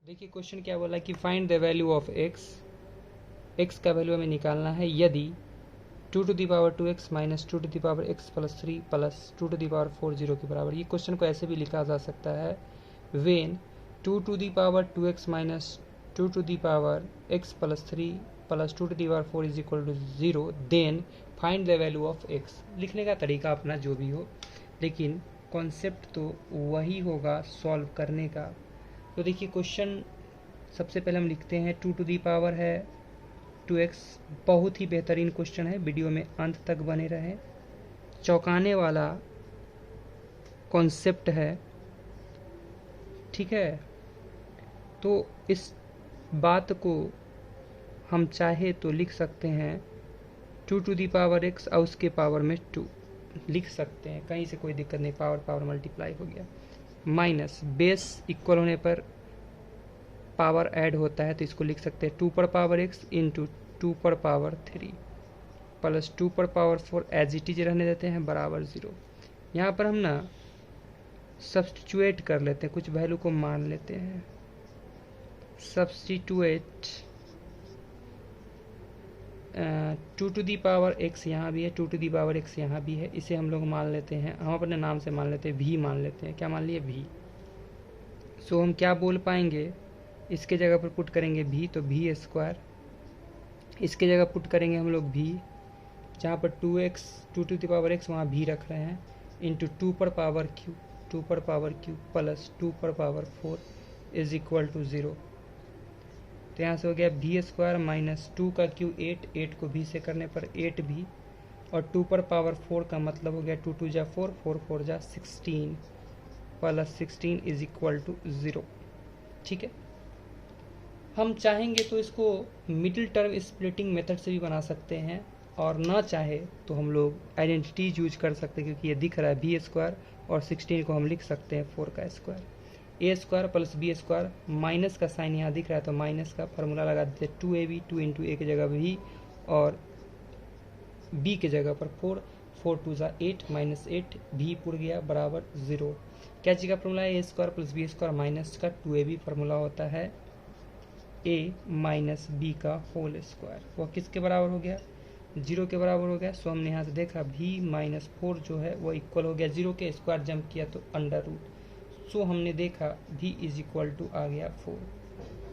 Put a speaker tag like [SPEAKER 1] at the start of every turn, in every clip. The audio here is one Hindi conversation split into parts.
[SPEAKER 1] देखिए क्वेश्चन क्या बोला कि find the value of x. X का वैल्यू हमें निकालना है यदि 2^2x minus 2^x plus 3 plus 2^4 0 के बराबर। ये क्वेश्चन को ऐसे भी लिखा जा सकता है when 2^2x minus 2^x plus 3 plus 2^4 is equal to 0 then find the value of x. लिखने का तरीका अपना जो भी हो, लेकिन कॉन्सेप्ट तो वही होगा सॉल्व करने का। तो देखिए क्वेश्चन सबसे पहले हम लिखते हैं 2 है 2x। बहुत ही बेहतरीन क्वेश्चन है, वीडियो में अंत तक बने रहें। चौंकाने वाला कॉन्सेप्ट है, ठीक है। तो इस बात को हम चाहे तो लिख सकते हैं 2x और उसके पावर में 2 लिख सकते हैं, कहीं से कोई दिक्कत नहीं। पावर मल्टीप्लाई हो गया, माइनस बेस इक्वल होने पर पावर ऐड होता है, तो इसको लिख सकते हैं 2x into 2^3 plus 2^4 as it is रहने देते हैं बराबर 0। यहाँ पर हम ना सब्स्टिट्यूएट कर लेते हैं, कुछ वैल्यू को मान लेते हैं। सब्स्टिट्यूएट 2x यहाँ भी है, 2x यहाँ भी है, इसे हम लोग मान लेते हैं, हम अपने नाम से मान लेते हैं, v मान लेते हैं। क्या मान लिए? v। सो हम क्या बोल पाएंगे, इसके जगह पर पुट करेंगे v, तो v²। इसके जगह पुट करेंगे हम लोग v, जहाँ पर 2x वहाँ v रख रहे हैं, into 2^3 plus 2^4 is equal to 0। तो यहाँ से हो गया v² माइनस 2 का क्यू 8 को v से करने पर 8v, और 2^4 का मतलब हो गया 2 2 जा 4 4 4 जा 16 प्लस 16 इज इक्वल टू 0। ठीक है, हम चाहेंगे तो इसको मिडिल टर्म स्प्लिटिंग मेथड से भी बना सकते हैं, और ना चाहे तो हम लोग आइडेंटिटीज यूज कर सकते हैं, क्योंकि ये दिख रहा है v² और 16 को हम लिख सकते हैं 4 का square. a² plus b², minus का साइन यहाँ दिख रहा है तो माइनस का फार्मूला लगा देते हैं 2ab, 2 इंटू a की जगह v और b की जगह पर 4 4 2 जा 8 माइनस 8 v पुर गया बराबर 0। क्या चीज़ का फार्मूला है? a² प्लस b² माइनस का 2ab फार्मूला होता है a माइनस बी का होल स्क्वायर। वह किसके बराबर हो गया? 0 के बराबर हो गया। सो हमने यहाँ से देखा v माइनस 4 जो है वो इक्वल हो गया 0 के स्क्वायर जंप किया तो अंडर रूट। सो हमने देखा v इज इक्वल टू आ गया 4,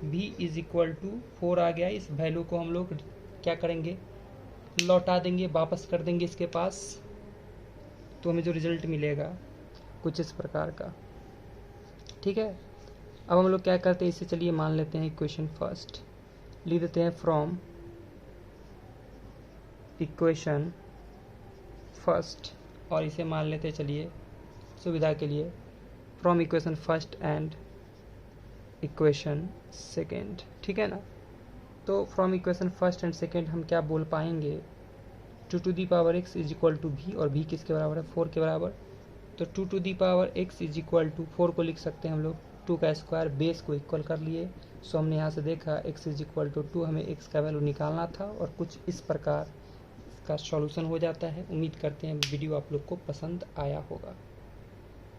[SPEAKER 1] v इज इक्वल टू 4 आ गया। इस वैल्यू को हम लोग क्या करेंगे, लौटा देंगे, वापस कर देंगे इसके पास, तो हमें जो रिजल्ट मिलेगा कुछ इस प्रकार का। ठीक है, अब हम लोग क्या करते हैं, इसे चलिए मान लेते हैं इक्वेशन फर्स्ट, लिख देते हैं फ्रॉम इक्वेशन फर्स्ट, और इसे मान लेते हैं चलिए सुविधा के लिए from equation first and equation second. ठीक है ना, तो from equation first and second हम क्या बोल पाएंगे, 2x is equal to v, और v किसके बराबर है? 4 के बराबर। तो 2x इज इक्वल टू 4 को लिख सकते हैं हम लोग 2 का स्क्वायर, बेस को इक्वल कर लिए। सो हमने यहाँ से देखा x इज इक्वल टू 2, हमें x का वैल्यू निकालना था, और कुछ इस प्रकार इसका सॉल्यूशन हो जाता है। उम्मीद करते हैं वीडियो आप लोग को पसंद आया होगा।